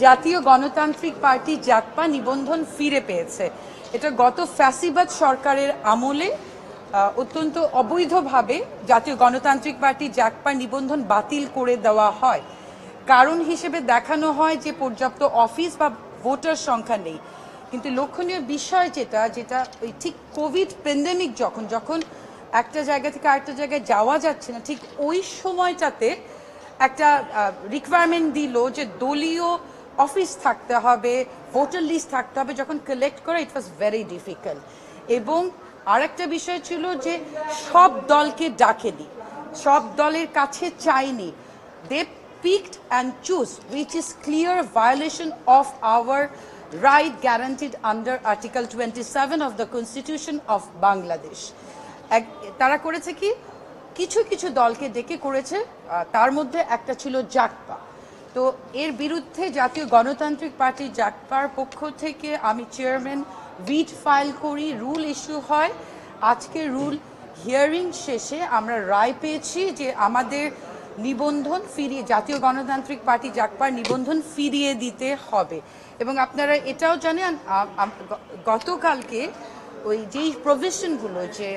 জাতীয় গণতান্ত্রিক পার্টি জাকপা নিবন্ধন ফিরে পেয়েছে। এটা গত ফ্যাসিবাদ সরকারের আমলে অত্যন্ত অবৈধভাবে জাতীয় গণতান্ত্রিক পার্টি জাকপা নিবন্ধন বাতিল করে দেওয়া হয়। কারণ হিসেবে দেখানো হয় যে পর্যাপ্ত অফিস বা ভোটার সংখ্যা নেই। কিন্তু লক্ষণীয় বিষয় যেটা ওই ঠিক কোভিড প্যান্ডেমিক যখন একটা জায়গা থেকে আরেকটা জায়গায় যাওয়া যাচ্ছে না, ঠিক ওই সময়টাতে একটা রিকোয়ারমেন্ট দিল যে দলীয় অফিস থাকতে হবে, ভোটার লিস্ট থাকতে হবে। যখন কালেক্ট করা ইট ওয়াজ ভেরি ডিফিকাল্ট। এবং আরেকটা বিষয় ছিল যে সব দলকে ডাকেনি, সব দলের কাছে চাইনি। দে picked and choose, which is clear violation of our right guaranteed under Article 27 of the Constitution of Bangladesh. তারা করেছে কি, কিছু কিছু দলকে ডেকে করেছে, তার মধ্যে একটা ছিল জাকপা। তো এর বিরুদ্ধে জাতীয় গণতান্ত্রিক পার্টি জাকপার পক্ষ থেকে আমি চেয়ারম্যান রিট ফাইল করি, রুল ইস্যু হয়। আজকে রুল হিয়ারিং শেষে আমরা রায় পেয়েছি যে আমাদের নিবন্ধন ফিরিয়ে, জাতীয় গণতান্ত্রিক পার্টি জাকপার নিবন্ধন ফিরিয়ে দিতে হবে। এবং আপনারা এটাও জানেন গতকালকে ওই যেই প্রভিশনগুলো যে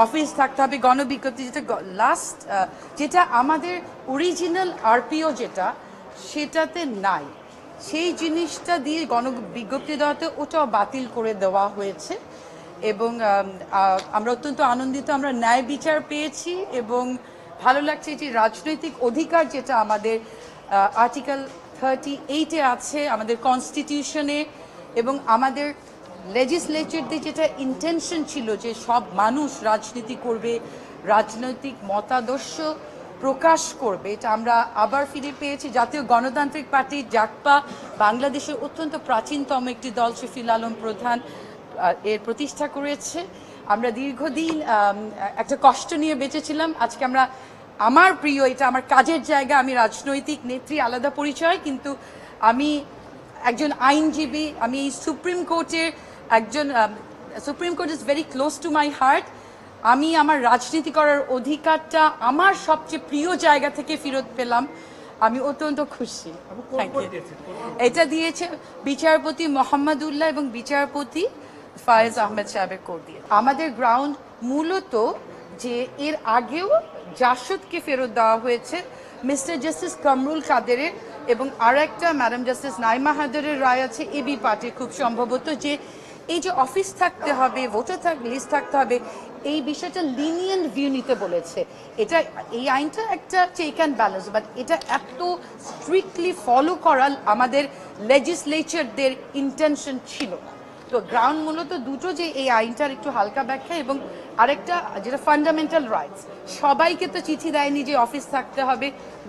অফিস থাকতে হবে, গণবিজ্ঞপ্তি, যেটা আমাদের অরিজিনাল আরপিও সেটাতে নাই, সেই জিনিসটা দিয়ে গণবিজ্ঞপ্তি দেওয়াতে ওটাও বাতিল করে দেওয়া হয়েছে। এবং আমরা অত্যন্ত আনন্দিত, আমরা ন্যায় বিচার পেয়েছি। এবং ভালো লাগছে যে রাজনৈতিক অধিকার যেটা আমাদের আর্টিকেল 38-এ আছে আমাদের কনস্টিটিউশনে, এবং আমাদের লেজিসলেচারদের যেটা ইন্টেনশন ছিল যে সব মানুষ রাজনীতি করবে, রাজনৈতিক মতাদর্শ প্রকাশ করবে, এটা আমরা আবার ফিরে পেয়েছি। জাতীয় গণতান্ত্রিক পার্টি জাকপা বাংলাদেশের অত্যন্ত প্রাচীনতম একটি দল, শফিউল আলম প্রধান এর প্রতিষ্ঠা করেছে। আমরা দীর্ঘদিন একটা কষ্ট নিয়ে বেঁচেছিলাম। আজকে আমরা, আমার প্রিয়, এটা আমার কাজের জায়গা, আমি রাজনৈতিক নেত্রী আলাদা পরিচয়, কিন্তু আমি একজন আইনজীবী, আমি সুপ্রিম কোর্টের একজন, supreme court is very close to my heart. আমি আমার রাজনীতি করার অধিকারটা আমার সবচেয়ে প্রিয় জায়গা থেকে ফেরত পেলাম, আমি অত্যন্ত খুশি। Thank you. এটা দিয়েছে বিচারপতি মোহাম্মদুল্লাহ এবং বিচারপতি ফায়েজ আহমেদ সাহেবের কোর্ট দিয়ে। আমাদের গ্রাউন্ড মূলত যে এর আগেও জাসদকে ফেরত দেওয়া হয়েছে মিস্টার জাস্টিস কামরুল কাদেরের, এবং আর একটা ম্যাডাম জাস্টিস নাইমা হায়দারের রায় আছে এবি পার্টির, খুব সম্ভবত, যে এই যে অফিস থাকতে হবে, ভোটার লিস্ট থাকতে হবে, এই বিষয়টা লিনিয়েন্ট ভিউ নিতে বলেছে। এটা, এই আইনটা একটা চেক অ্যান্ড ব্যালেন্স, বাট এটা এত স্ট্রিক্টলি ফলো করা আমাদের লেজিসলেচারদের ইন্টেনশন ছিল। তো গ্রাউন্ড মূলত দুটো, যে এই আইনটার একটু হালকা ব্যাখ্যা, এবং আরেকটা যেটা ফান্ডামেন্টাল রাইটস। সবাইকে তো চিঠি দেয়নি যে অফিস থাকতে হবে,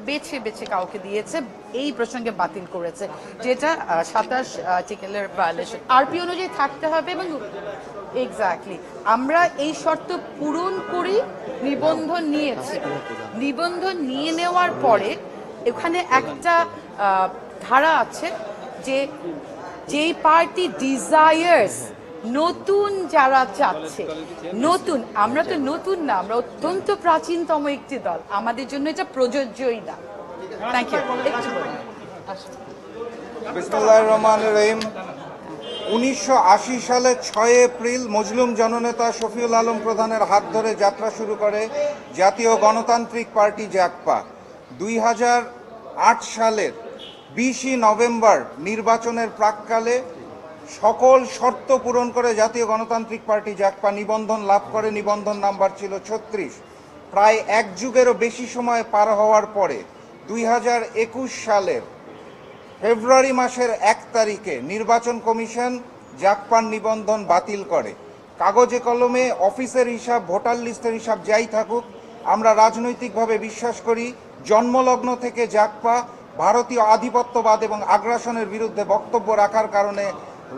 বেছে বেছে কাউকে দিয়েছে, এই প্রসঙ্গে বাতিল করেছে, যেটা 27 আর্টিকেলের ভায়োলেশন। আরপি অনুযায়ী থাকতে হবে, এবং এক্স্যাক্টলি আমরা এই শর্ত পূরণ করে নিবন্ধন নিয়েছি। নিবন্ধন নিয়ে নেওয়ার পরে এখানে একটা ধারা আছে যে যেই পার্টি ডিজায়ার্স, নতুন যারা চাচ্ছে, নতুন, আমরা তো নতুন না, আমরা অত্যন্ত প্রাচীনতম একটি দল, আমাদের জন্য এটা প্রযোজ্যই না। Thank you. বিসমিল্লাহির রহমানির রহিম। 1980 সালে 6 এপ্রিল মজলুম জননেতা শফিউল আলম প্রধানের হাত ধরে যাত্রা শুরু করে জাতীয় গণতান্ত্রিক পার্টি জাকপা। 2008 সালের 20 নভেম্বর নির্বাচনের প্রাক্কালে সকল শর্ত পূরণ করে জাতীয় গণতান্ত্রিক পার্টি জাকপা নিবন্ধন লাভ করে। নিবন্ধন নাম্বার ছিল 36। প্রায় এক যুগেরও বেশি সময় পার হওয়ার পরে 2021 সালের ফেব্রুয়ারি মাসের 1 তারিখে নির্বাচন কমিশন জাকপার নিবন্ধন বাতিল করে। কাগজে কলমে অফিসের হিসাব, ভোটার লিস্টের হিসাব যাই থাকুক, আমরা রাজনৈতিকভাবে বিশ্বাস করি জন্মলগ্ন থেকে জাকপা ভারতীয় আধিপত্যবাদ এবং আগ্রাসনের বিরুদ্ধে বক্তব্য রাখার কারণে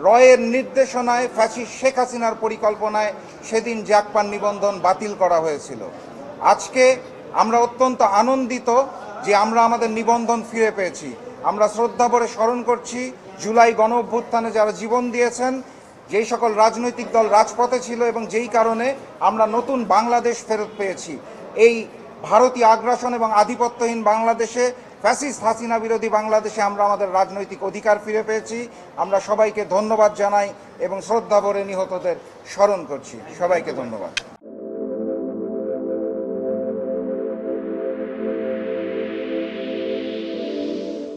রয়ের নির্দেশনায় ফ্যাসিস্ট শেখ হাসিনার পরিকল্পনায় সেদিন জাকপার নিবন্ধন বাতিল করা হয়েছিল। আজকে আমরা অত্যন্ত আনন্দিত যে আমরা আমাদের নিবন্ধন ফিরে পেয়েছি। আমরা শ্রদ্ধাভরে স্মরণ করছি জুলাই গণ অভ্যুত্থানে যারা জীবন দিয়েছেন, যেই সকল রাজনৈতিক দল রাজপথে ছিল, এবং যেই কারণে আমরা নতুন বাংলাদেশ ফেরত পেয়েছি। এই ভারতীয় আগ্রাসন এবং আধিপত্যহীন বাংলাদেশে ফ্যাসিস্ট হাসিনা বিরোধী বাংলাদেশে আমরা আমাদের রাজনৈতিক অধিকার ফিরে পেয়েছি। আমরা সবাইকে ধন্যবাদ জানাই এবং শ্রদ্ধা ভরে নিহতদের স্মরণ করছি। সবাইকে ধন্যবাদ।